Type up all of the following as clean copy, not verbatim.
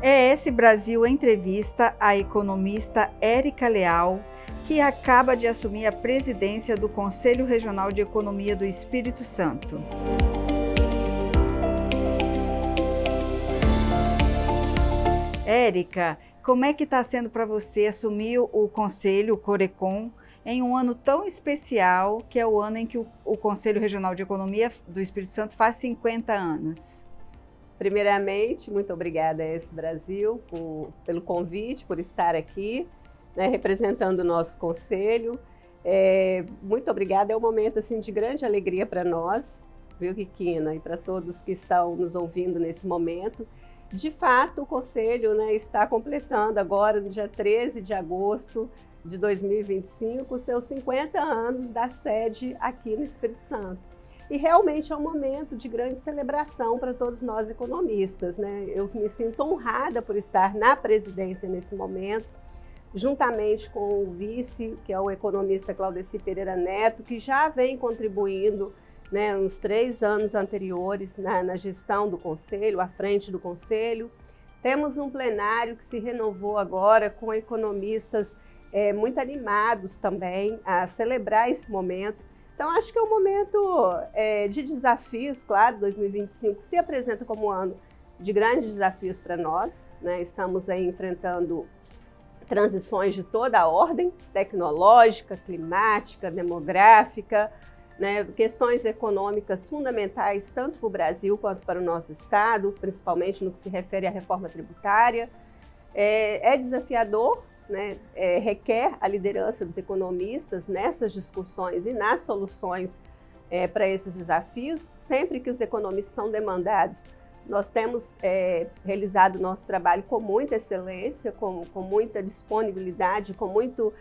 ES Brasil entrevista a economista Érica Leal, que acaba de assumir a presidência do Conselho Regional de Economia do Espírito Santo. Érica, como é que está sendo para você assumir o Conselho, o Corecon, em um ano tão especial, que é o ano em que o Conselho Regional de Economia do Espírito Santo faz 50 anos? Primeiramente, muito obrigada a ES Brasil pelo convite, por estar aqui, né, representando o nosso conselho. Muito obrigada, é um momento assim, de grande alegria para nós, viu, Riquina, e para todos que estão nos ouvindo nesse momento. De fato, o conselho, né, está completando agora, no dia 13 de agosto de 2025, seus 50 anos da sede aqui no Espírito Santo. E realmente é um momento de grande celebração para todos nós economistas, né? Eu me sinto honrada por estar na presidência nesse momento, juntamente com o vice, que é o economista Claudeci Pereira Neto, que já vem contribuindo, né, nos 3 anos anteriores na gestão do Conselho, à frente do Conselho. Temos um plenário que se renovou agora com economistas muito animados também a celebrar esse momento. Então, acho que é um momento de desafios, claro, 2025 se apresenta como um ano de grandes desafios para nós, né? Estamos aí enfrentando transições de toda a ordem, tecnológica, climática, demográfica, né? Questões econômicas fundamentais tanto para o Brasil quanto para o nosso estado, principalmente no que se refere à reforma tributária. É desafiador, né, requer a liderança dos economistas nessas discussões e nas soluções para esses desafios. Sempre que os economistas são demandados, nós temos realizado o nosso trabalho com muita excelência, com muita disponibilidade, com muito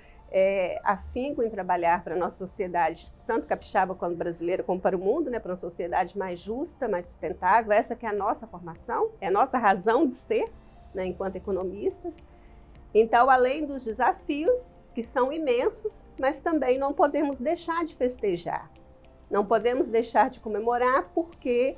afinco em trabalhar para a nossa sociedade, tanto capixaba quanto brasileira, como para o mundo, né, para uma sociedade mais justa, mais sustentável. Essa que é a nossa formação, é a nossa razão de ser, né, enquanto economistas. Então, além dos desafios, que são imensos, mas também não podemos deixar de festejar, não podemos deixar de comemorar, porque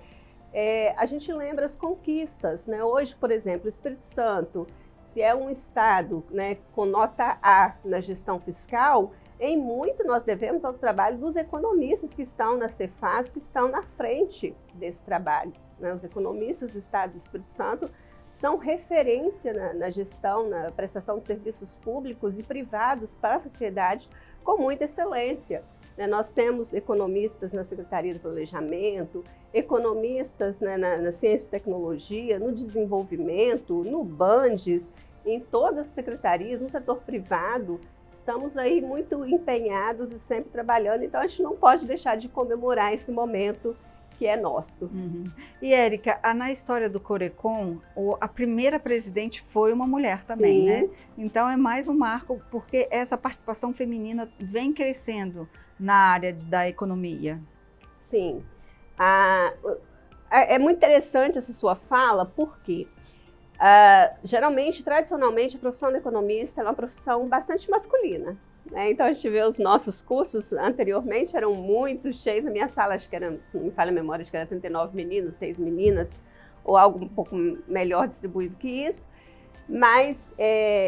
a gente lembra as conquistas, né? Hoje, por exemplo, o Espírito Santo, se é um estado, né, com nota A na gestão fiscal, em muito nós devemos ao trabalho dos economistas que estão na Cefaz, que estão na frente desse trabalho, né? Os economistas do estado do Espírito Santo são referência na gestão, na prestação de serviços públicos e privados para a sociedade com muita excelência. Nós temos economistas na Secretaria de Planejamento, economistas, né, na Ciência e Tecnologia, no Desenvolvimento, no Bandes, em todas as secretarias, no setor privado. Estamos aí muito empenhados e sempre trabalhando, então a gente não pode deixar de comemorar esse momento que é nosso. Uhum. E, Érica, na história do Corecon, a primeira presidente foi uma mulher também, Sim, né? Então é mais um marco, porque essa participação feminina vem crescendo na área da economia. Sim. É muito interessante essa sua fala, porque geralmente, tradicionalmente, a profissão do economista é uma profissão bastante masculina. Então, a gente vê os nossos cursos anteriormente, eram muito cheios. Na minha sala, acho que era, se não me falha a memória, acho que era 39 meninos, 6 meninas, ou algo um pouco melhor distribuído que isso. Mas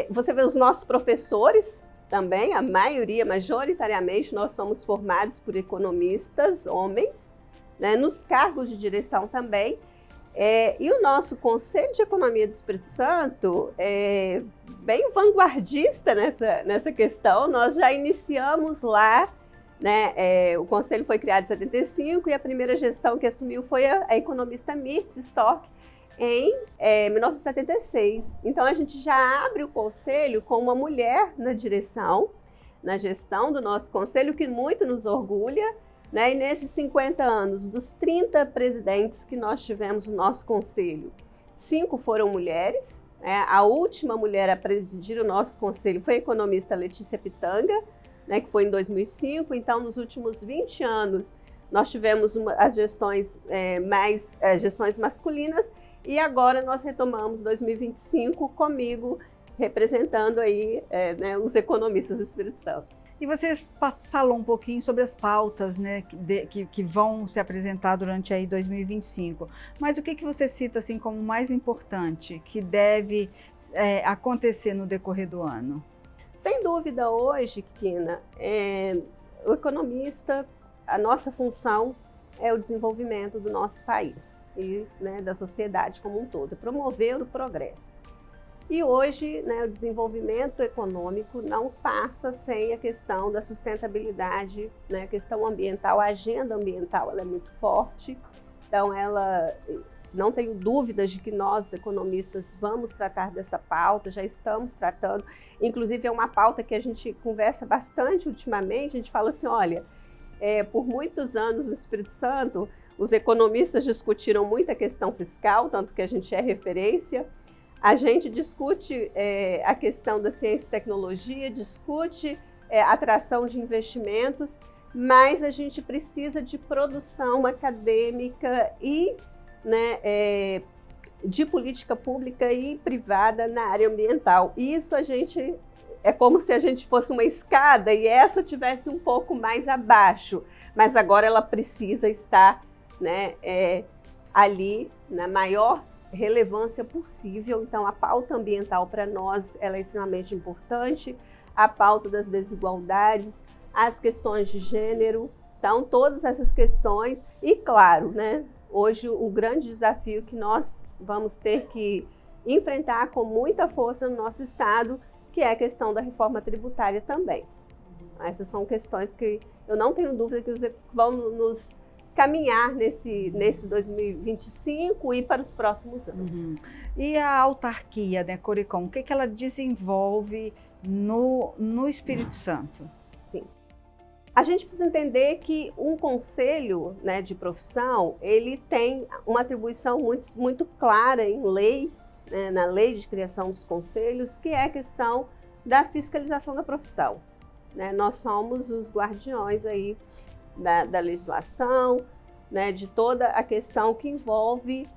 você vê os nossos professores também, a maioria, majoritariamente, nós somos formados por economistas, homens, né, nos cargos de direção também. E o nosso Conselho de Economia do Espírito Santo é bem vanguardista nessa questão. Nós já iniciamos lá, né? O Conselho foi criado em 75 e a primeira gestão que assumiu foi a economista Mirtz Storck em 1976. Então, a gente já abre o Conselho com uma mulher na direção, na gestão do nosso Conselho, que muito nos orgulha. E nesses 50 anos, dos 30 presidentes que nós tivemos no nosso conselho, 5 foram mulheres. A última mulher a presidir o nosso conselho foi a economista Letícia Pitanga, que foi em 2005. Então, nos últimos 20 anos, nós tivemos as gestões gestões masculinas, e agora nós retomamos 2025 comigo, representando aí os economistas do Espírito Santo. E você falou um pouquinho sobre as pautas, né, que vão se apresentar durante aí 2025. Mas o que você cita assim como mais importante que deve acontecer no decorrer do ano? Sem dúvida, hoje, Kina, o economista, a nossa função é o desenvolvimento do nosso país e, né, da sociedade como um todo, promover o progresso. E hoje, né, o desenvolvimento econômico não passa sem a questão da sustentabilidade, né, a questão ambiental, a agenda ambiental ela é muito forte, então ela, não tenho dúvidas de que nós, economistas, vamos tratar dessa pauta, já estamos tratando, inclusive é uma pauta que a gente conversa bastante ultimamente, a gente fala assim, olha, por muitos anos no Espírito Santo, os economistas discutiram muito a questão fiscal, tanto que a gente é referência. A gente discute a questão da ciência e tecnologia, discute atração de investimentos, mas a gente precisa de produção acadêmica e, né, de política pública e privada na área ambiental. Isso a gente é como se a gente fosse uma escada e essa tivesse um pouco mais abaixo, mas agora ela precisa estar, né, ali na maior relevância possível. Então a pauta ambiental para nós ela é extremamente importante, a pauta das desigualdades, as questões de gênero, então todas essas questões e claro, né, hoje o grande desafio que nós vamos ter que enfrentar com muita força no nosso estado, que é a questão da reforma tributária também. Essas são questões que eu não tenho dúvida que vão nos caminhar nesse 2025 e para os próximos anos. Uhum. E a autarquia, né, Corecon, o que ela desenvolve no Espírito Santo? Sim. A gente precisa entender que um conselho, né, de profissão, ele tem uma atribuição muito clara em lei, né, na lei de criação dos conselhos, que é a questão da fiscalização da profissão. Né? Nós somos os guardiões aí da legislação, né, de toda a questão que envolve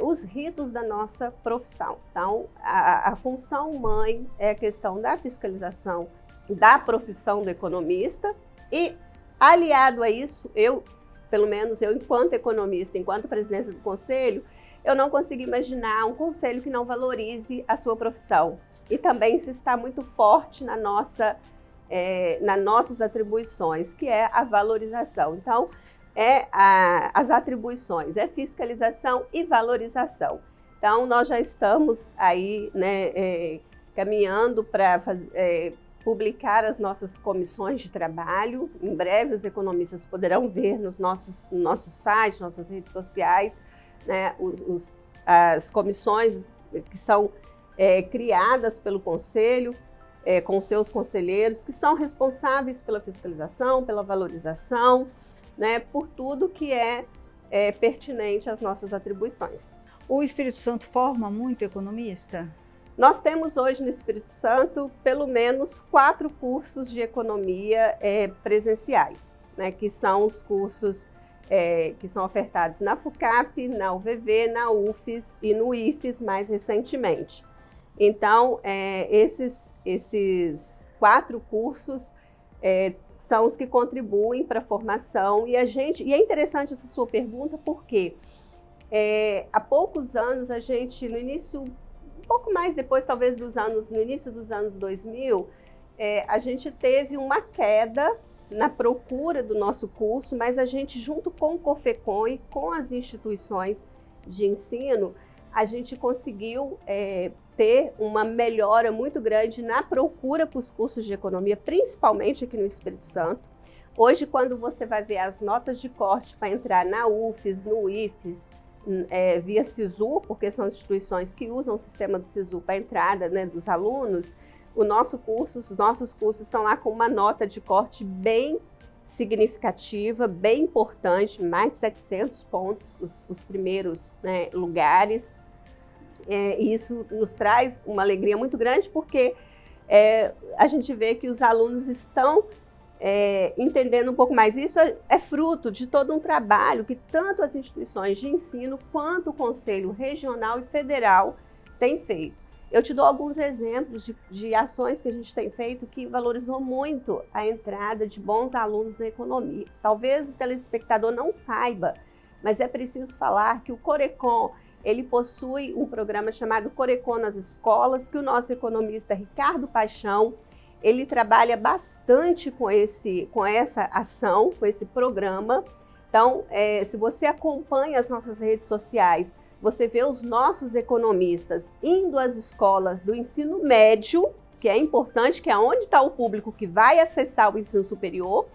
os ritos da nossa profissão. Então, a função mãe é a questão da fiscalização da profissão do economista e, aliado a isso, pelo menos eu, enquanto economista, enquanto presidência do conselho, eu não consigo imaginar um conselho que não valorize a sua profissão. E também se está muito forte nas nossas atribuições, que é a valorização. Então, as atribuições, fiscalização e valorização. Então, nós já estamos aí, né, caminhando para publicar as nossas comissões de trabalho. Em breve, os economistas poderão ver no nosso site, nossas redes sociais, né, as comissões que são criadas pelo Conselho, com seus conselheiros, que são responsáveis pela fiscalização, pela valorização, né, por tudo que é pertinente às nossas atribuições. O Espírito Santo forma muito economista? Nós temos hoje no Espírito Santo pelo menos 4 cursos de economia presenciais, né, que são os cursos que são ofertados na FUCAP, na UVV, na UFES e no IFES mais recentemente. Então, esses 4 cursos são os que contribuem para a formação e é interessante essa sua pergunta porque há poucos anos a gente, no início, um pouco mais depois talvez no início dos anos 2000, a gente teve uma queda na procura do nosso curso, mas a gente, junto com o COFECON e com as instituições de ensino, a gente conseguiu ter uma melhora muito grande na procura para os cursos de economia, principalmente aqui no Espírito Santo. Hoje, quando você vai ver as notas de corte para entrar na UFES, no IFES, via SISU, porque são instituições que usam o sistema do SISU para a entrada, né, dos alunos, os nossos cursos estão lá com uma nota de corte bem significativa, bem importante, mais de 700 pontos, os primeiros, né, lugares. E isso nos traz uma alegria muito grande, porque a gente vê que os alunos estão entendendo um pouco mais. Isso é fruto de todo um trabalho que tanto as instituições de ensino quanto o Conselho Regional e Federal têm feito. Eu te dou alguns exemplos de ações que a gente tem feito que valorizou muito a entrada de bons alunos na economia. Talvez o telespectador não saiba, mas é preciso falar que o Corecon, ele possui um programa chamado Corecon nas Escolas, que o nosso economista Ricardo Paixão, ele trabalha bastante com essa ação, com esse programa. Então, se você acompanha as nossas redes sociais, você vê os nossos economistas indo às escolas do ensino médio, que é importante, que é onde está o público que vai acessar o ensino superior,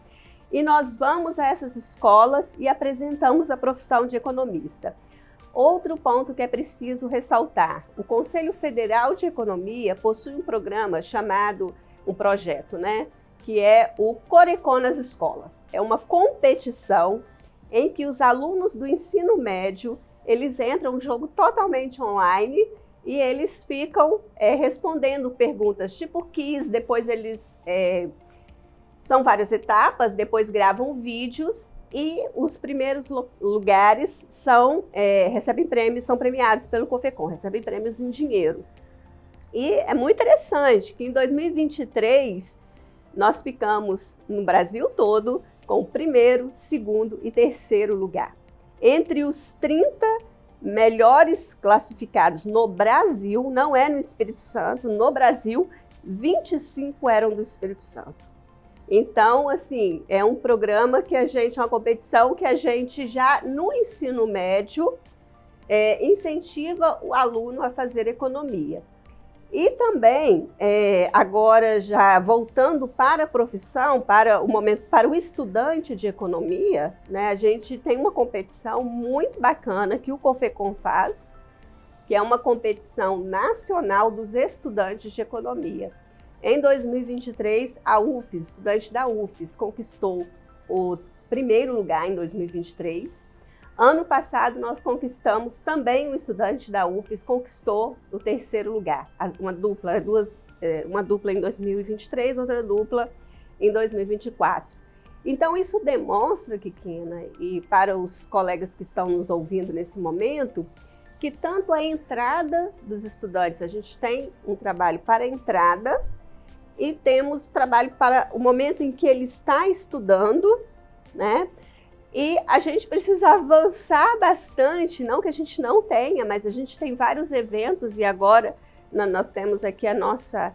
e nós vamos a essas escolas e apresentamos a profissão de economista. Outro ponto que é preciso ressaltar, o Conselho Federal de Economia possui um programa chamado, um projeto, né, que é o Corecon nas Escolas. É uma competição em que os alunos do ensino médio, eles entram no jogo totalmente online e eles ficam respondendo perguntas tipo quiz, depois eles... são várias etapas, depois gravam vídeos e os primeiros lugares recebem prêmios, são premiados pelo COFECON, recebem prêmios em dinheiro. E é muito interessante que em 2023 nós ficamos no Brasil todo com o primeiro, segundo e terceiro lugar. Entre os 30 melhores classificados no Brasil, não é no Espírito Santo, no Brasil, 25 eram do Espírito Santo. Então, assim, é um programa que uma competição que a gente já no ensino médio incentiva o aluno a fazer economia. E também, agora já voltando para a profissão, para o estudante de economia, né, a gente tem uma competição muito bacana que o COFECON faz, que é uma competição nacional dos estudantes de economia. Em 2023, a UFES, estudante da UFES, conquistou o primeiro lugar em 2023. Ano passado, nós conquistamos também, o estudante da UFES conquistou o terceiro lugar. Uma dupla em 2023, outra dupla em 2024. Então, isso demonstra, Kikina, e para os colegas que estão nos ouvindo nesse momento, que tanto a entrada dos estudantes, a gente tem um trabalho para a entrada e temos trabalho para o momento em que ele está estudando, né? E a gente precisa avançar bastante, não que a gente não tenha, mas a gente tem vários eventos e agora nós temos aqui a nossa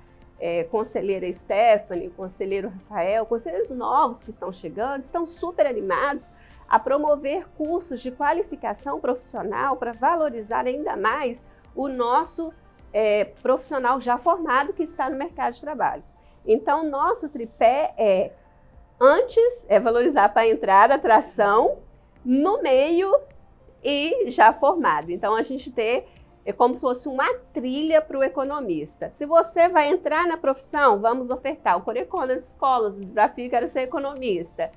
conselheira Stephanie, o conselheiro Rafael, conselheiros novos que estão chegando, estão super animados a promover cursos de qualificação profissional para valorizar ainda mais o nosso profissional já formado que está no mercado de trabalho. Então, nosso tripé antes é valorizar para a entrada, atração, no meio e já formado. Então, a gente é como se fosse uma trilha para o economista. Se você vai entrar na profissão, vamos ofertar o Corecon nas escolas, o desafio que era ser economista.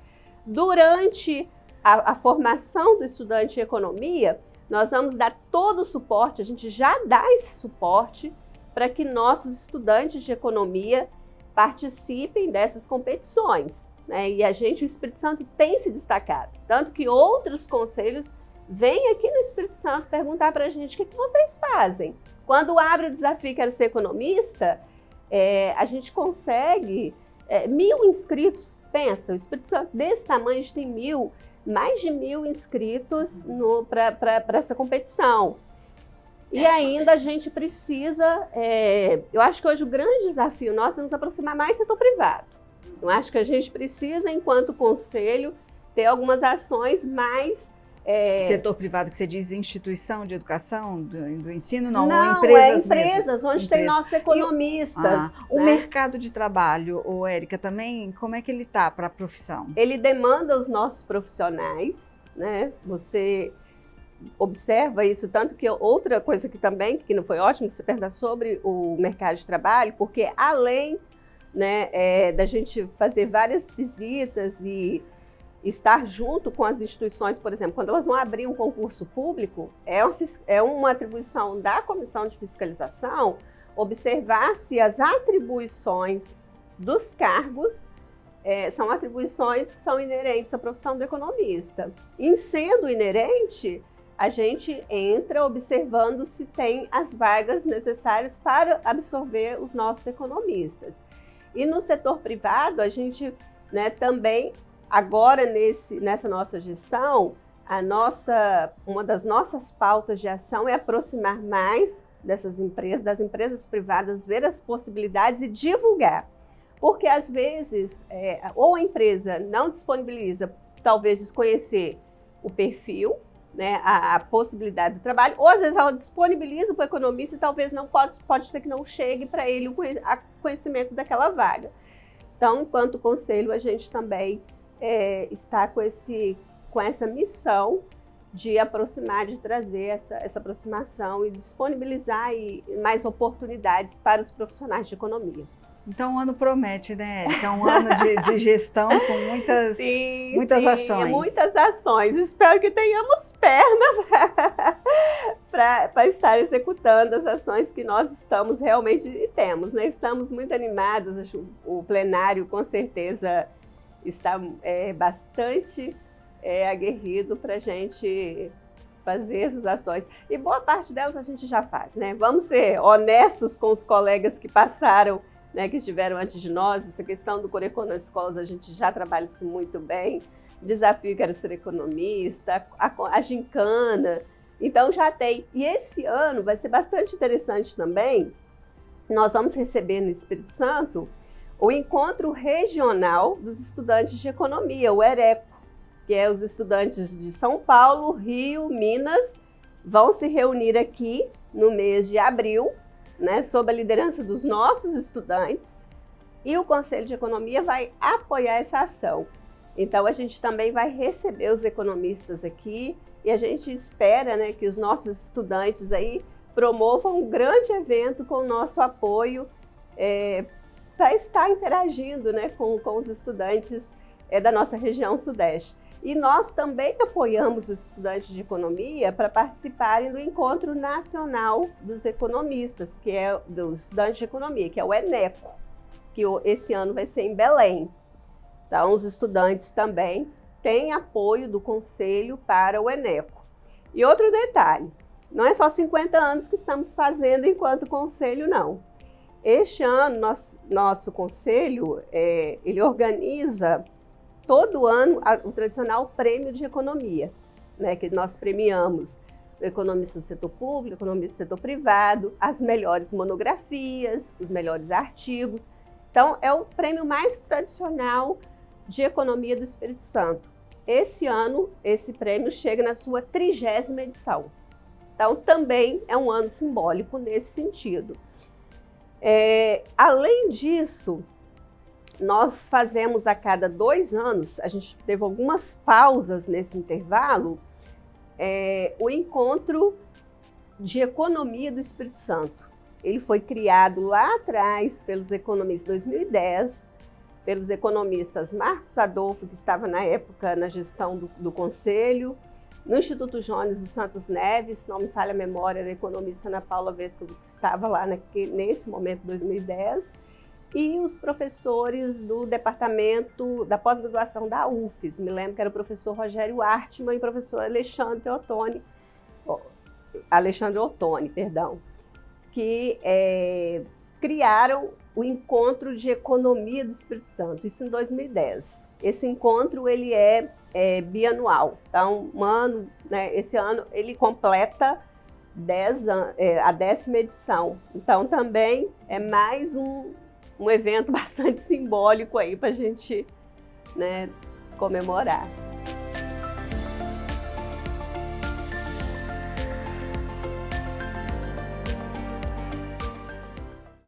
Durante a formação do estudante em economia, nós vamos dar todo o suporte, a gente já dá esse suporte para que nossos estudantes de economia participem dessas competições. Né? E o Espírito Santo tem se destacado, tanto que outros conselhos vêm aqui no Espírito Santo perguntar para a gente o que vocês fazem. Quando abre o desafio Quero Ser Economista, a gente consegue 1.000 inscritos. Pensa, o Espírito Santo desse tamanho, a gente tem mais de 1.000 inscritos para essa competição. E ainda a gente precisa, eu acho que hoje o grande desafio nosso é nos aproximar mais do setor privado. Eu acho que a gente precisa, enquanto conselho, ter algumas ações mais... Setor privado que você diz instituição de educação, do ensino? Não, empresas onde tem nossos economistas. O mercado de trabalho, Érica, também, como é que ele está para a profissão? Ele demanda os nossos profissionais, né? Você observa isso, tanto que outra coisa que também, que não foi ótimo, que você pergunta sobre o mercado de trabalho, porque além, né, da gente fazer várias visitas e estar junto com as instituições, por exemplo, quando elas vão abrir um concurso público, é uma atribuição da Comissão de Fiscalização observar se as atribuições dos cargos são atribuições que são inerentes à profissão do economista. Em sendo inerente, a gente entra observando se tem as vagas necessárias para absorver os nossos economistas. E no setor privado, a gente, né, também, agora nessa nossa gestão, uma das nossas pautas de ação é aproximar mais dessas empresas, das empresas privadas, ver as possibilidades e divulgar. Porque, às vezes, ou a empresa não disponibiliza, talvez desconhecer o perfil, né, a possibilidade do trabalho, ou às vezes ela disponibiliza para o economista e talvez não pode ser que não chegue para ele o conhecimento daquela vaga. Então, enquanto conselho, a gente também está com essa missão de aproximar, de trazer essa aproximação e disponibilizar mais oportunidades para os profissionais de economia. Então o ano promete, né, Érica? É um ano de gestão com muitas ações. Muitas ações. Espero que tenhamos perna para estar executando as ações que nós estamos realmente e temos, né? Estamos muito animados, o plenário com certeza está bastante aguerrido para a gente fazer essas ações. E boa parte delas a gente já faz, né? Vamos ser honestos com os colegas que passaram, né, que estiveram antes de nós. Essa questão do Corecon nas escolas, a gente já trabalha isso muito bem. O desafio que era ser economista, a gincana. Então já tem. E esse ano vai ser bastante interessante também. Nós vamos receber no Espírito Santo o Encontro Regional dos Estudantes de Economia, o ERECO, que é os estudantes de São Paulo, Rio, Minas, vão se reunir aqui no mês de abril, né, sob a liderança dos nossos estudantes, e o Conselho de Economia vai apoiar essa ação. Então, a gente também vai receber os economistas aqui e a gente espera, né, que os nossos estudantes aí promovam um grande evento com o nosso apoio para estar interagindo, né, com os estudantes da nossa região Sudeste. E nós também apoiamos os estudantes de economia para participarem do Encontro Nacional dos Economistas, que é dos estudantes de economia, que é o ENECO, que esse ano vai ser em Belém. Então, os estudantes também têm apoio do Conselho para o ENECO. E outro detalhe, não é só 50 anos que estamos fazendo enquanto Conselho, não. Este ano, nosso Conselho, ele organiza todo ano o tradicional prêmio de economia, né, que nós premiamos o economista do setor público, o economista do setor privado, as melhores monografias, os melhores artigos. Então, é o prêmio mais tradicional de economia do Espírito Santo. Esse ano, esse prêmio chega na sua 30ª edição. Então, também é um ano simbólico nesse sentido. Além disso, nós fazemos a cada 2 anos, a gente teve algumas pausas nesse intervalo, o Encontro de Economia do Espírito Santo. Ele foi criado lá atrás pelos economistas, em 2010, pelos economistas Marcos Adolfo, que estava na época na gestão do Conselho, no Instituto Jones dos Santos Neves, se não me falha a memória, era a economista Ana Paula Vesco, que estava lá nesse momento, 2010, e os professores do departamento da pós-graduação da UFES. Me lembro que era o professor Rogério Artman e o professor Alexandre Ottoni, que criaram o Encontro de Economia do Espírito Santo, isso em 2010. Esse encontro ele é bianual, então né, esse ano ele completa a 10ª edição. Então também é mais um evento bastante simbólico aí para a gente, né, comemorar.